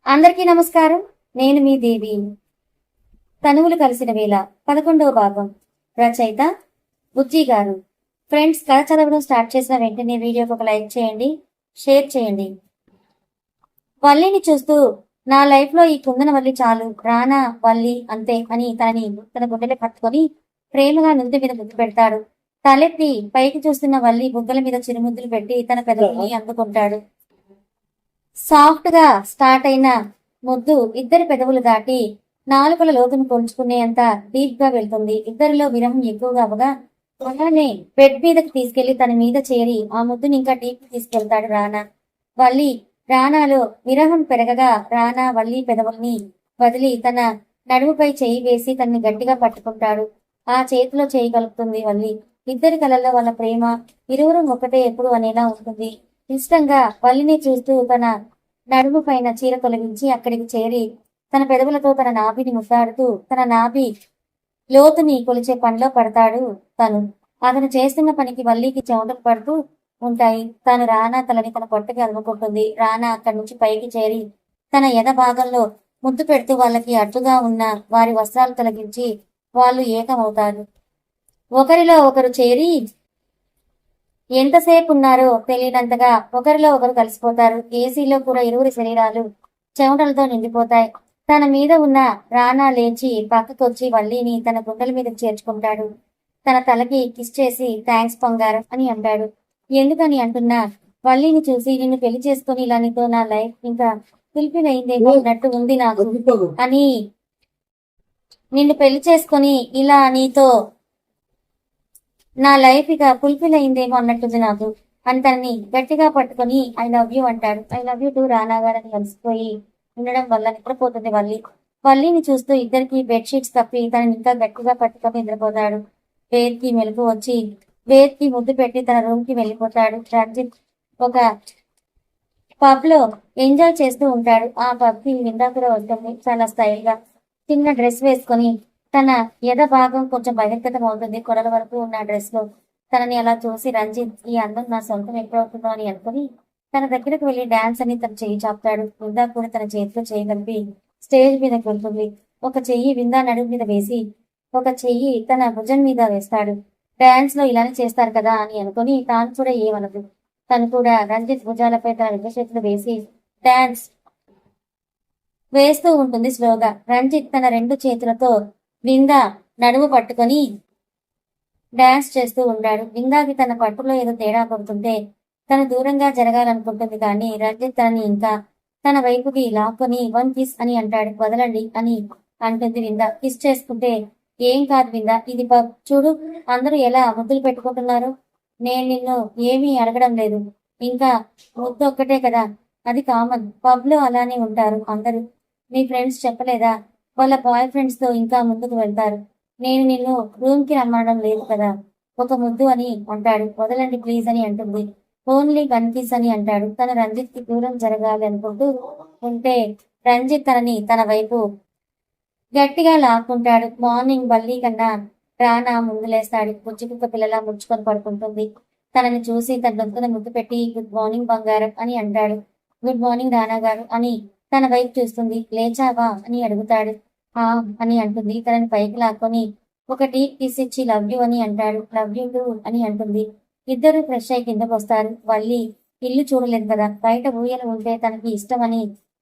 అందరికీ నమస్కారం. నేను మీ దేవి. తనువులు కలిసిన వేళ 11వ భాగం. రచయిత బుజ్జి గారు. ఫ్రెండ్స్, కథ చదవడం స్టార్ట్ చేసిన వెంటనే వీడియోకి ఒక లైక్ చేయండి, షేర్ చేయండి. వల్లిని చూస్తూ, నా లైఫ్ లో ఈ కుందన వల్లి చాలు, రానా వల్లి అంతే అని తన గుండెలు కట్టుకొని ప్రేమగా నుదుటి మీద ముద్దు పెడతాడు. తలెత్తి పైకి చూస్తున్న వల్లి బుగ్గల మీద చిరుముద్దులు పెట్టి తన పెదవుల్ని అందుకుంటాడు. సాఫ్ట్ గా స్టార్ట్ అయిన ముద్దు ఇద్దరి పెదవులు దాటి నాలుకల లోతును పొంచుకునేంత డీప్ గా వెళ్తుంది. ఇద్దరిలో విరహం ఎక్కువగా అవగా అలానే బెడ్ మీదకి తీసుకెళ్లి తన మీద చేరి ఆ ముద్దుని ఇంకా డీప్ తీసుకెళ్తాడు రానా. వల్లి రానాలో విరహం పెరగగా రానా వల్లి పెదవుల్ని వదిలి తన నడుముపై చేయి వేసి తనని గట్టిగా పట్టుకుంటాడు. ఆ చేతిలో చేయి కలుపుతుంది వల్లి. ఇద్దరి కళల్లో వాళ్ళ ప్రేమ ఇరువురు ఒకటే ఎప్పుడు అనేలా ఉంటుంది. ఇష్టంగా వల్లిని చూస్తూ తన నడుము పైన చీర తొలగించి అక్కడికి చేరి తన పెదవులతో తన నాభిని ముద్దాడుతూ తన నాభి లోతుని కొలిచే పనిలో పడతాడు. అతను చేస్తున్న పనికి వల్లికి చెమటలు పడుతూ ఉంటాయి. తాను రానా తలని తన పొట్టకి అదుముకుంటుంది. రానా అక్కడి నుంచి పైకి చేరి తన ఎద భాగంలో ముద్దు పెడుతూ వాళ్ళకి అడ్డుగా ఉన్న వారి వస్త్రాలు తొలగించి వాళ్ళు ఏకమవుతారు. ఒకరిలో ఒకరు చేరి ఎంతసేపు ఉన్నారో తెలియనంతగా ఒకరిలో ఒకరు కలిసిపోతారు. ఏసీలో కూడా ఇరువురి శరీరాలు చెమటలతో నిండిపోతాయి. తన మీద ఉన్న రానా లేచి పక్కకొచ్చి వల్లిని తన గుండెల మీద చేర్చుకుంటాడు. తన తలకి కిస్ చేసి థ్యాంక్స్ బంగారం అని అంటాడు. ఎందుకని అంటున్నా, వల్లిని చూసి నిన్ను పెళ్లి చేసుకుని ఇలా నీతో నా లైఫ్ ఇంకా ఫుల్ఫిల్ అయిందేమో అన్నట్టు ఉంది నాకు అని, నిన్ను పెళ్లి చేసుకుని ఇలా నీతో నా లైఫ్ ఇక ఫుల్ఫిల్ అయిందేమో అన్నట్టుంది నాకు అని తనని గట్టిగా పట్టుకుని ఐ లవ్ యూ అంటాడు. ఐ లవ్ యూ టూ రానా గారని కలిసిపోయి ఉండడం వల్ల నిద్రపోతుంది వల్లి. వల్లిని చూస్తూ ఇద్దరికి బెడ్షీట్స్ కప్పి తనని ఇంకా గట్టిగా పట్టుకొని నిద్రపోతాడు. వేద్కి మెలకు వచ్చి వేద్కి ముద్దు పెట్టి తన రూమ్ కి వెళ్ళిపోతాడు. రంజిత్ ఒక పబ్ లో ఎంజాయ్ చేస్తూ ఉంటాడు. ఆ పబ్ కి విందా కూడా ఉంటుంది. చాలా స్టైల్ గా చిన్న డ్రెస్ వేసుకొని తన ఎద భాగం కొంచెం బహిర్గతం అవుతుంది. కొడల వరకు ఉన్న డ్రెస్ లో తనని అలా చూసి రంజిత్ ఈ అందం నా సొంతం ఎప్పుడవుతుందో అని అనుకుని తన దగ్గరకు వెళ్లి డాన్స్ అని తన చెయ్యి చాపుతాడు. విందా కూడా తన చేతిలో చెయ్యి కలిపి స్టేజ్ మీదకి వెళ్తుంది. ఒక చెయ్యి విందా నడుము మీద వేసి ఒక చెయ్యి తన భుజం మీద వేస్తాడు. డాన్స్ లో ఇలానే చేస్తారు కదా అని అనుకుని తాను కూడా ఏమనదు. తను కూడా రంజిత్ భుజాలపై తన రెండు చేతులు వేసి డాన్స్ వేస్తూ ఉంటుంది స్లోగా. రంజిత్ తన రెండు చేతులతో విందా నడుము పట్టుకొని డాన్స్ చేస్తూ ఉంటాడు. విందాకి తన పట్టులో ఏదో తేడా పడుతుంటే తను దూరంగా జరగాలనుకుంటుంది. కానీ రంజిత్ తనని ఇంకా తన వైపుకి లాక్కొని వన్ కిస్ అని అంటాడు. వదలండి అని అంటుంది విందా. కిస్ చేసుకుంటే ఏం కాదు విందా, ఇది పబ్ చూడు, అందరూ ఎలా ముద్దులు పెట్టుకుంటున్నారు. నేను నిన్ను ఏమీ అడగడం లేదు, ఇంకా ముద్దు ఒక్కటే కదా, అది కామన్. పబ్ లో అలానే ఉంటారు అందరూ. మీ ఫ్రెండ్స్ చెప్పలేదా, వాళ్ళ బాయ్ ఫ్రెండ్స్ తో ఇంకా ముందుకు వెళ్తారు. నేను నిన్ను రూమ్ కి రమ్మడం లేదు కదా, ఒక ముద్దు అని అంటాడు. వదలండి ప్లీజ్ అని అంటుంది. ఓన్లీ వన్ కిస్ అని అంటాడు. తను రంజిత్ కి దూరం జరగాలి అనుకుంటూ ఉంటే రంజిత్ తనని తన వైపు గట్టిగా లాక్కుంటాడు. మార్నింగ్ వల్లి కన్నా రానా ముందు లేస్తాడు. బుజ్జి కుక్క పిల్లలా ముడుచుకొని పడుకుంటుంది. తనని చూసి తన దొంగన ముద్దు పెట్టి గుడ్ మార్నింగ్ బంగారం అని అంటాడు. గుడ్ మార్నింగ్ రానా గారు అని తన వైపు చూస్తుంది. లేచావా అని అడుగుతాడు. ఆ అని అంటుంది. తనని పైకి లాక్కొని ఒక డీప్ కిస్ ఇచ్చి లవ్ యూ అని అంటాడు. లవ్ యూ టూ అని అంటుంది. ఇద్దరు ఫ్రెష్ అయి కిందకు వస్తారు. వల్లి ఇల్లు చూడలేదు కదా, బయట ఊయలు ఉంటే తనకి ఇష్టమని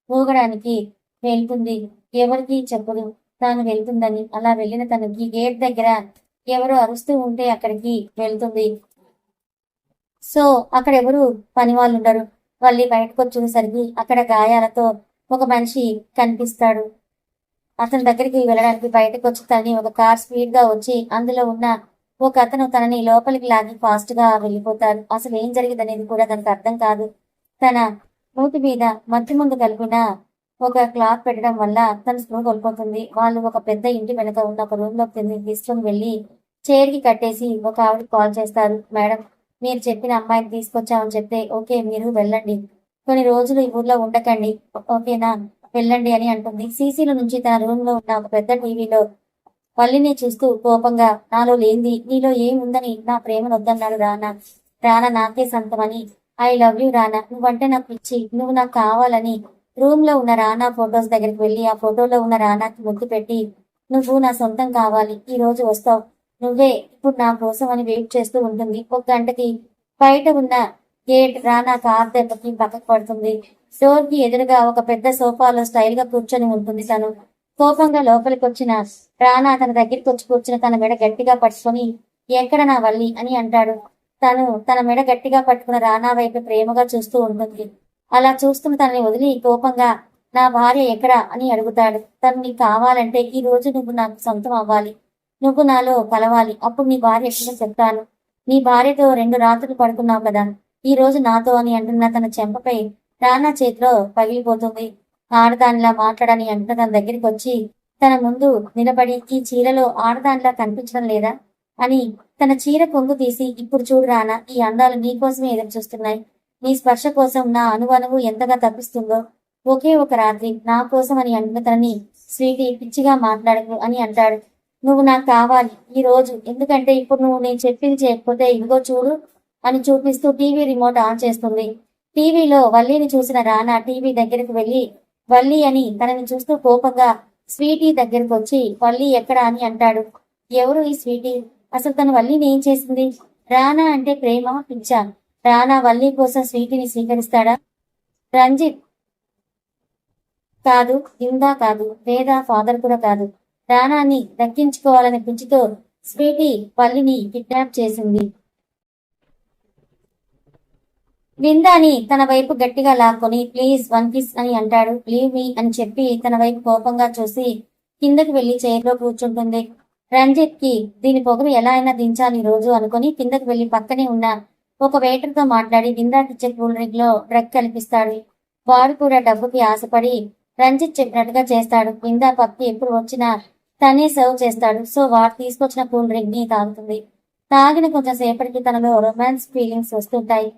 ఊగడానికి వెళ్తుంది. ఎవరికి చెప్పదు తాను వెళ్తుందని. అలా వెళ్ళిన తనకి గేట్ దగ్గర ఎవరు అరుస్తూ ఉంటే అక్కడికి వెళ్తుంది. సో అక్కడ ఎవరు పని వాళ్ళు ఉండరు. వల్లి బయటకు వచ్చేసరికి అక్కడ గాయాలతో ఒక మనిషి కనిపిస్తాడు. అతని దగ్గరికి వెళ్ళడానికి బయటకు వచ్చి తనని ఒక కార్ స్పీడ్ గా వచ్చి అందులో ఉన్న ఒక అతను తనని లోపలికి లాగి ఫాస్ట్ గా వెళ్ళిపోతారు. అసలు ఏం జరిగిందనేది కూడా తనకు అర్థం కాదు. తన మూతి మీద మధ్య ముందు కలిపిన ఒక క్లాత్ పెట్టడం వల్ల తన స్పృహ కోల్పోతుంది. వాళ్ళు ఒక పెద్ద ఇంటి వెనక ఉన్న ఒక రూమ్ లోకి తీసుకుని వెళ్లి చైర్ కి కట్టేసి ఒక ఆవిడ కాల్ చేస్తారు. మేడం, మీరు చెప్పిన అమ్మాయిని తీసుకొచ్చామని చెప్తే ఓకే మీరు వెళ్ళండి, కొన్ని రోజులు ఈ ఊర్లో ఉండకండి, ఓకేనా, వెళ్ళండి అని అంటుంది. సీసీలో నుంచి తన రూమ్ లో ఉన్న ఒక పెద్ద టీవీలో వల్లిని చూస్తూ కోపంగా, నాలో లేంది నీలో ఏముందని నా ప్రేమను వద్దన్నాడు రానా. రానా నాకే సంతమని, ఐ లవ్ యూ రానా, నువ్వంటే నాకు పిచ్చి, నువ్వు నాకు కావాలని రూమ్ లో ఉన్న రానా ఫొటోస్ దగ్గరికి వెళ్లి ఆ ఫోటోలో ఉన్న రానాకి ముద్దు పెట్టి, నువ్వు నా సొంతం కావాలి, ఈ రోజు వస్తావు, నువ్వే ఇప్పుడు నా కోసం అని వెయిట్ చేస్తూ ఉంటుంది. ఒక గంటకి బయట ఉన్న గేట్ రానా కార్ దెబ్బకి పక్కకు పడుతుంది. డోర్ కి ఎదురుగా ఒక పెద్ద సోఫాలో స్టైల్ గా కూర్చొని ఉంటుంది తను. కోపంగా లోపలికి వచ్చిన రానా తన దగ్గరికి వచ్చి కూర్చుని తన మెడ గట్టిగా పట్టుకొని, ఎక్కడ నా వల్లి అని అంటాడు. తను తన మెడ గట్టిగా పట్టుకున్న రానా వైపు ప్రేమగా చూస్తూ ఉంటుంది. అలా చూస్తున్న తనని వదిలి కోపంగా, నా భార్య ఎక్కడా అని అడుగుతాడు. తను నీకు కావాలంటే ఈ రోజు నువ్వు నాకు సొంతం అవ్వాలి, నువ్వు నాలో కలవాలి, అప్పుడు నీ భార్య ఎక్కడో చెప్తాను. నీ భార్యతో 2 రాత్రులు పడుకున్నావు కదా, ఈ రోజు నాతో అని అంటున్న తన చెంపపై రానా చేతిలో పగిలిపోతుంది. ఆడదానిలా మాట్లాడని అంటున్న తన దగ్గరికి వచ్చి తన ముందు నిలబడి, ఈ చీరలో ఆడదానిలా కనిపించడం లేదా అని తన చీర కొంగు తీసి, ఇప్పుడు చూడు రానా, ఈ అందాలు నీకోసమే ఎదురు చూస్తున్నాయి, నీ స్పర్శ కోసం నా అణువణువు ఎంతగా తప్పిస్తుందో, ఒకే ఒక రాత్రి నా కోసం అని అంటున్న తనని, స్వీటీ పిచ్చిగా మాట్లాడకు అని అంటాడు. నువ్వు నాకు కావాలి ఈ రోజు, ఎందుకంటే ఇప్పుడు నువ్వు నేను చెప్పింది చేయకపోతే ఇదిగో చూడు అని చూపిస్తూ టీవీ రిమోట్ ఆన్ చేస్తుంది. టీవీలో వల్లిని చూసిన రానా టీవీ దగ్గరికి వెళ్లి వల్లి అని తనని చూస్తూ కోపంగా స్వీటీ దగ్గరికి వచ్చి, వల్లి ఎక్కడా అని అంటాడు. ఎవరు ఈ స్వీటీ, అసలు తను వల్లిని ఏం చేసింది? రానా అంటే ప్రేమ పిచ్చా? రానా వల్లి కోసం స్వీటీని స్వీకరిస్తాడా? రంజిత్ కాదు, ఇందా కాదు, వేద ఫాదర్ కూడా కాదు. రానాని దక్కించుకోవాలనే పిచ్చితో స్వీటీ వల్లిని కిడ్నాప్ చేసింది. విందాని తన వైపు గట్టిగా లాక్కొని, ప్లీజ్ 1 కిస్ అని అంటాడు. లీవ్ మీ అని చెప్పి తన వైపు కోపంగా చూసి కిందకి వెళ్లి చైర్లో కూర్చుంటుంది. రంజిత్ కి దీని పొగరు ఎలా అయినా దించాలి ఈ రోజు అనుకుని కిందకి వెళ్లి పక్కనే ఉన్న ఒక వెయిటర్ తో మాట్లాడి విందాకిచ్చే కూల్ డ్రింక్ లో డ్రగ్ కల్పిస్తాడు. వాడు కూడా డబ్బుకి ఆశపడి రంజిత్ చెప్పినట్టుగా చేస్తాడు. విందా పప్పు ఎప్పుడు వచ్చినా తనే సర్వ్ చేస్తాడు. సో వాడు తీసుకొచ్చిన కూల్ డ్రింక్ ని తాగుతుంది. తాగిన కొంచెం సేపటికి తనలో రొమాన్స్ ఫీలింగ్స్ వస్తుంటాయి.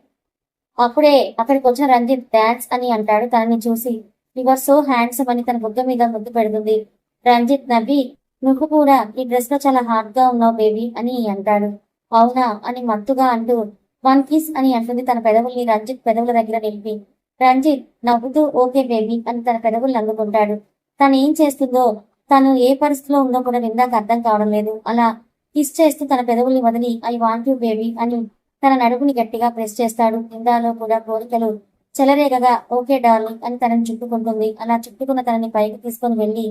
అప్పుడే అక్కడికి వచ్చిన రంజిత్ డాన్స్ అని అంటాడు. తనని చూసి యు ఆర్ సో హ్యాండ్సమ్ అని తన బుగ్గ మీద ముద్దు పెడుతుంది. రంజిత్ నవ్వి, నువ్వు కూడా ఈ డ్రెస్ లో చాలా హాట్ గా ఉన్నావు బేబీ అని అంటాడు. అవునా అని మత్తుగా అంటూ 1 కిస్ అని అంటుంది తన పెదవుల్ని రంజిత్ పెదవుల దగ్గర నిలిపి. రంజిత్ నవ్వుతూ ఓకే బేబీ అని తన పెదవుల్ని అందుకుంటాడు. తను ఏం చేస్తుందో, తను ఏ పరిస్థితిలో ఉందో కూడా విందాక అర్థం కావడం లేదు. అలా కిస్ చేస్తూ తన పెదవుల్ని వదిలి ఐ వాంట్ యూ బేబీ అని తన నడుపుని గట్టిగా ప్రెస్ చేస్తాడు. విందాలో కూడా కోరికలు చెలరేగగా ఓకే డార్లింగ్ అని తనని చుట్టుకుంటుంది. అలా చుట్టుకున్న తనని పైకి తీసుకొని వెళ్లి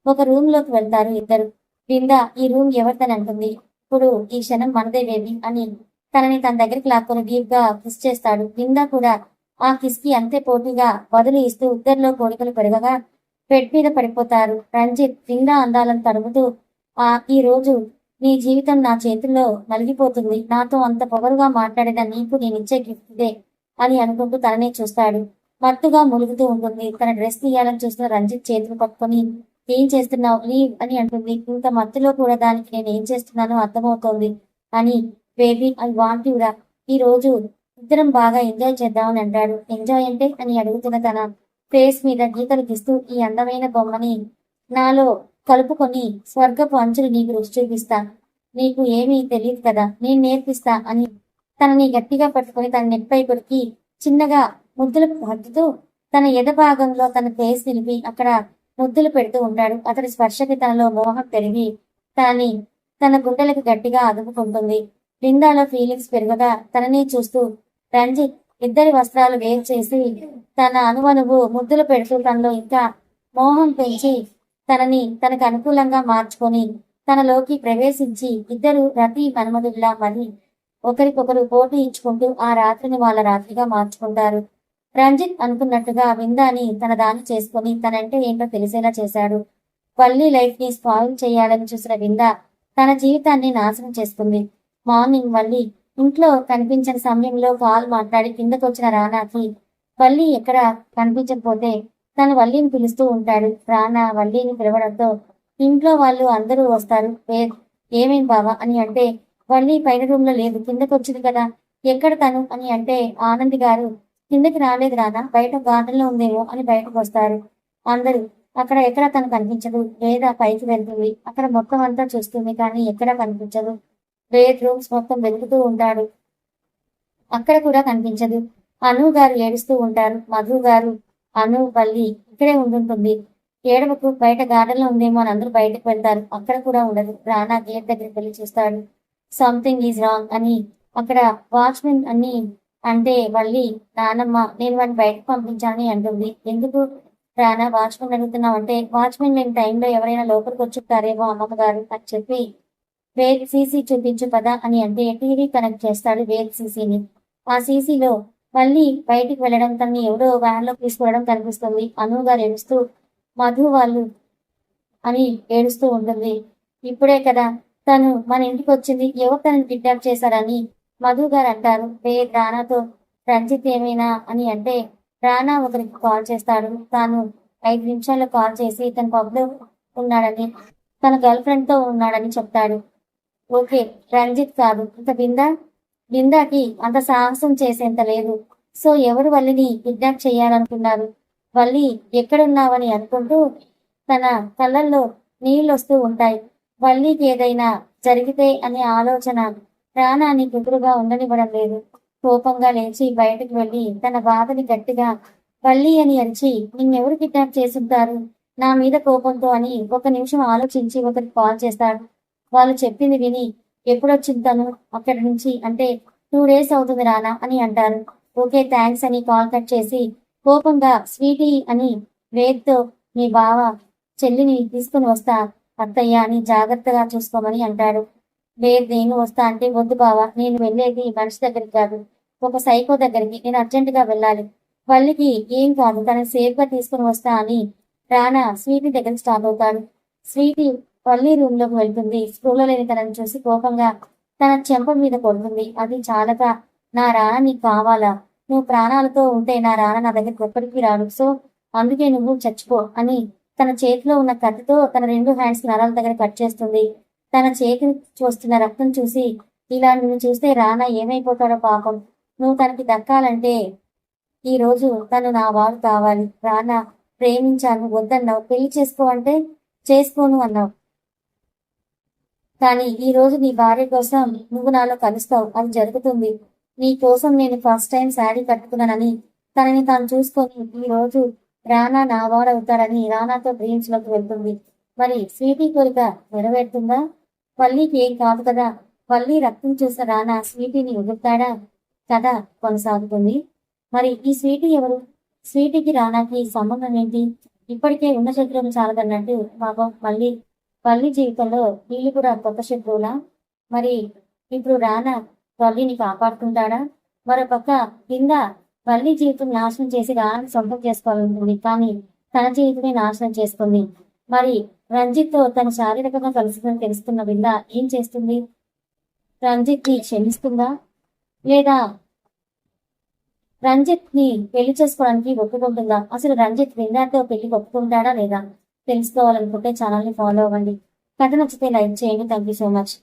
ఒక రూమ్ లోకి వెళ్తారు ఇద్దరు. విందా ఈ రూమ్ ఎవరిదని అంటుంది. ఇప్పుడు ఈ క్షణం మనదే బేబీ అని తనని తన దగ్గరికి లాక్కొని డీప్ గా కిస్ చేస్తాడు. విందా కూడా ఆ కిస్ కి అంతే పోటీగా బదులు ఇస్తూ ఇద్దరిలో కోరికలు పెరగగా బెడ్ మీద పడిపోతారు. రంజిత్ విందా అందాలను తడుముతూ, ఈ రోజు నీ జీవితం నా చేతుల్లో నలిగిపోతుంది, నాతో అంత పొగరుగా మాట్లాడిన నీకు నేనిచ్చే గిఫ్ట్ ఇదే అని అనుకుంటూ తననే చూస్తాడు. మత్తుగా ములుగుతూ ఉంటుంది. తన డ్రెస్ తీయాలని చూస్తున్న రంజిత్ చేతులు పట్టుకొని ఏం చేస్తున్నావు, లీవ్ అని అంటుంది. ఇంత మత్తులో కూడా దానికి నేను ఏం చేస్తున్నానో అర్థమవుతోంది అని. బేబీ ఐ వాంట్ యు రా, ఈ రోజు ఇద్దరం బాగా ఎంజాయ్ చేద్దామని అంటాడు. ఎంజాయ్ అంటే అని అడుగుతున్న తన ఫేస్ మీద గీతలు గీస్తూ, ఈ అందమైన బొమ్మని నాలో కలుపుకొని స్వర్గపు అంచులు నీకు రుచి చూపిస్తా, నీకు ఏమీ తెలియదు కదా, నేను నేర్పిస్తా అని తనని గట్టిగా పట్టుకొని తన నెట్పై కొరికి చిన్నగా ముద్దులు హత్తుతూ తన ఎద భాగంలో తన ఫేస్ నిలిపి అక్కడ ముద్దులు పెడుతూ ఉంటాడు. అతడి స్పర్శకి తనలో మోహం పెరిగి తనని తన గుండెలకు గట్టిగా అదుపుకుంటుంది. బృందాలో ఫీలింగ్స్ పెరగగా తనని చూస్తూ రంజిత్ ఇద్దరి వస్త్రాలు వేరు చేసి తన అణువణువు ముద్దులు పెడుతూ తనలో ఇంకా మోహం పెంచి తనని తనకు అనుకూలంగా మార్చుకొని తనలోకి ప్రవేశించి ఇద్దరు రతి మన్మధుల్లా మరి ఒకరికొకరు పోటీ ఇచ్చుకుంటూ ఆ రాత్రిని వాళ్ళ రాత్రిగా మార్చుకుంటారు. రంజిత్ అనుకున్నట్టుగా విందాని తన దాని చేసుకుని తనంటే ఏంటో తెలిసేలా చేశాడు. వల్లి లైఫ్ ని స్పాయిల్ చేయాలని చూసిన విందా తన జీవితాన్ని నాశనం చేసుకుంది. మార్నింగ్ వల్లి ఇంట్లో కనిపించిన సమయంలో కాల్ మాట్లాడి కిందకొచ్చిన రానాకి వల్లి ఎక్కడ కనిపించకపోతే తను వల్లిని పిలుస్తూ ఉంటాడు. రానా వల్లిని పిలవడంతో ఇంట్లో వాళ్ళు అందరూ వస్తారు. ఏమేం బావా అని అంటే, వల్లి పైన రూమ్ లో లేదు, కిందకొచ్చింది కదా, ఎక్కడ తను అని అంటే, ఆనంది గారు కిందకి రాలేదు రానా, బయట గార్డెన్ లో ఉందేమో అని బయటకు వస్తారు అందరూ. అక్కడ ఎక్కడ తను కనిపించదు. వేద పైకి వెళ్తుంది, అక్కడ మొత్తం అంతా చూస్తుంది, కానీ ఎక్కడా కనిపించదు. బెడ్ రూమ్స్ మొత్తం వెతుకుతూ ఉంటాడు, అక్కడ కూడా కనిపించదు. అను గారు ఏడుస్తూ ఉంటారు. మధు గారు అను వల్లి ఇక్కడే ఉండుంటుంది. ఏడవకు, బయట గార్డెన్ లో ఉందేమో అని అందరూ బయటకు వెళ్తారు. అక్కడ కూడా ఉండదు. రానా గేట్ దగ్గరికి వెళ్ళి చూస్తాడు. సంథింగ్ ఈజ్ రాంగ్ అని అక్కడ వాచ్మెన్ అన్ని అంటే వల్లి, నానమ్మ నేను వాడిని బయటకు పంపించాలని అంటుంది. ఎందుకు రానా వాచ్మెన్ అడుగుతున్నావు అంటే, వాచ్మెన్ లేని టైంలో ఎవరైనా లోపలికి వచ్చుంటారేమో అమ్మమ్మ గారు అని చెప్పి వేరే సీసీ చూపించు పదా అని అంటే టీవీ కనెక్ట్ చేస్తాడు వేరే సీసీని. ఆ సీసీలో మళ్ళీ బయటికి వెళ్ళడం, తనని ఎవరో వ్యాన్ లో తీసుకువెళ్ళడం కనిపిస్తుంది. అను గారు ఏడుస్తూ మధు వాళ్ళు అని ఏడుస్తూ ఉంటుంది. ఇప్పుడే కదా తను మన ఇంటికి వచ్చింది, ఎవరు తనని కిడ్నాప్ చేశారని మధు గారు అంటారు. రానాతో రంజిత్ ఏమైనా అని అంటే రానా ఒకరికి కాల్ చేస్తాడు. తాను 5 నిమిషాల్లో కాల్ చేసి తన పబ్ లో ఉన్నాడని, తన గర్ల్ ఫ్రెండ్ తో ఉన్నాడని చెప్తాడు. ఓకే, రంజిత్ కాదు, ఇంత బిందాకి అంత సాహసం చేసేంత లేదు. సో ఎవరు వల్లిని కిడ్నాప్ చేయాలనుకున్నారు? వల్లి ఎక్కడున్నావని అనుకుంటూ తన కళ్ళల్లో నీళ్ళొస్తూ ఉంటాయి. వల్లికి ఏదైనా జరిగితే అనే ఆలోచన రానాని కుదురుగా ఉండనివ్వడం లేదు. కోపంగా లేచి బయటకు వెళ్లి తన బాధని గట్టిగా వల్లి అని అరిచి, నిన్నెవరు కిడ్నాప్ చేసుంటారు నా మీద కోపంతో అని 1 నిమిషం ఆలోచించి ఒకరికి కాల్ చేస్తాడు. వాళ్ళు చెప్పింది విని ఎప్పుడొచ్చింది తను అక్కడి నుంచి అంటే 2 డేస్ అవుతుంది రానా అని అంటారు. ఓకే థ్యాంక్స్ అని కాల్ కట్ చేసి కోపంగా స్వీటీ అని వేద్తో మీ బావ చెల్లిని తీసుకుని వస్తా అత్తయ్య అని జాగ్రత్తగా చూసుకోమని అంటాడు. వేద్ నేను వస్తా అంటే, వద్దు బావ, నేను వెళ్ళేది మనిషి దగ్గరికి కాదు, ఒక సైకో దగ్గరికి, నేను అర్జెంటుగా వెళ్ళాలి, వల్లికి ఏం కాదు, తనని సేఫ్ గా తీసుకుని వస్తా అని రానా స్వీటీ దగ్గర స్టార్ట్ అవుతాడు. స్వీటీ వల్లి రూమ్ లోకి వెళ్తుంది. స్కూల్లో లేని తనని చూసి కోపంగా తన చెంప మీద కొడుతుంది. అది చాలక, నా రానా నీకు కావాలా? నువ్వు ప్రాణాలతో ఉంటే నా రానా నా దగ్గరికి ఎప్పటికీ రాడు, సో అందుకే నువ్వు చచ్చిపో అని తన చేతిలో ఉన్న కత్తితో తన 2 హ్యాండ్స్ నరాల దగ్గర కట్ చేస్తుంది. తన చేతిని చూస్తున్న రక్తం చూసి, ఇలా నువ్వు చూస్తే రానా ఏమైపోతాడో పాపం, నువ్వు తనకి దక్కాలంటే ఈ రోజు తను నా వాడు కావాలి. రానా ప్రేమించాను, వద్దన్నావు, పెళ్లి చేసుకో అంటే చేసుకోను అన్నావు, కానీ ఈ రోజు నీ భార్య కోసం నువ్వు నాలో కలుస్తావు, అది జరుగుతుంది. నీ కోసం నేను ఫస్ట్ టైం శారీ కట్టుకున్నానని తనని తాను చూసుకొని ఈ రోజు రానా నా వాడవుతాడని రానాతో డ్రీమ్స్ లోకి వెళ్తుంది. మరి స్వీటీ కోరిక నెరవేరుతుందా? వల్లికి ఏం కాదు కదా. వల్లి రక్తం చూసిన రానా స్వీటీని వదులుతాడా? కథ కొనసాగుతుంది. మరి ఈ స్వీటీ ఎవరు? స్వీటీకి రానాకి సంబంధం ఏంటి? ఇప్పటికే ఉన్న శత్రువులు చాలదన్నట్టు పాపం వల్లి జీవితంలో వీళ్ళు కూడా కొత్త శత్రువులా? మరి ఇప్పుడు రానా వల్లిని కాపాడుతుంటాడా? మరోపక్క కింద వల్లి జీవితం నాశనం చేసి రానాని సొంతం చేసుకోవాలనుకుంది, కానీ తన జీవితమే నాశనం చేసుకుంది. మరి రంజిత్ తో తన శారీరకంగా కలుస్తుందని తెలుస్తున్న బింద ఏం చేస్తుంది? రంజిత్ ని క్షమిస్తుందా, లేదా రంజిత్ ని పెళ్లి చేసుకోవడానికి ఒప్పుకుంటుందా? అసలు రంజిత్ బిందాతో పెళ్లి ఒప్పుకుంటాడా లేదా? తెలుసుకోవాలనుకుంటే ఛానల్ ని ఫాలో అవ్వండి. కథ నచ్చితే లైక్ చేయండి. Thank you so much.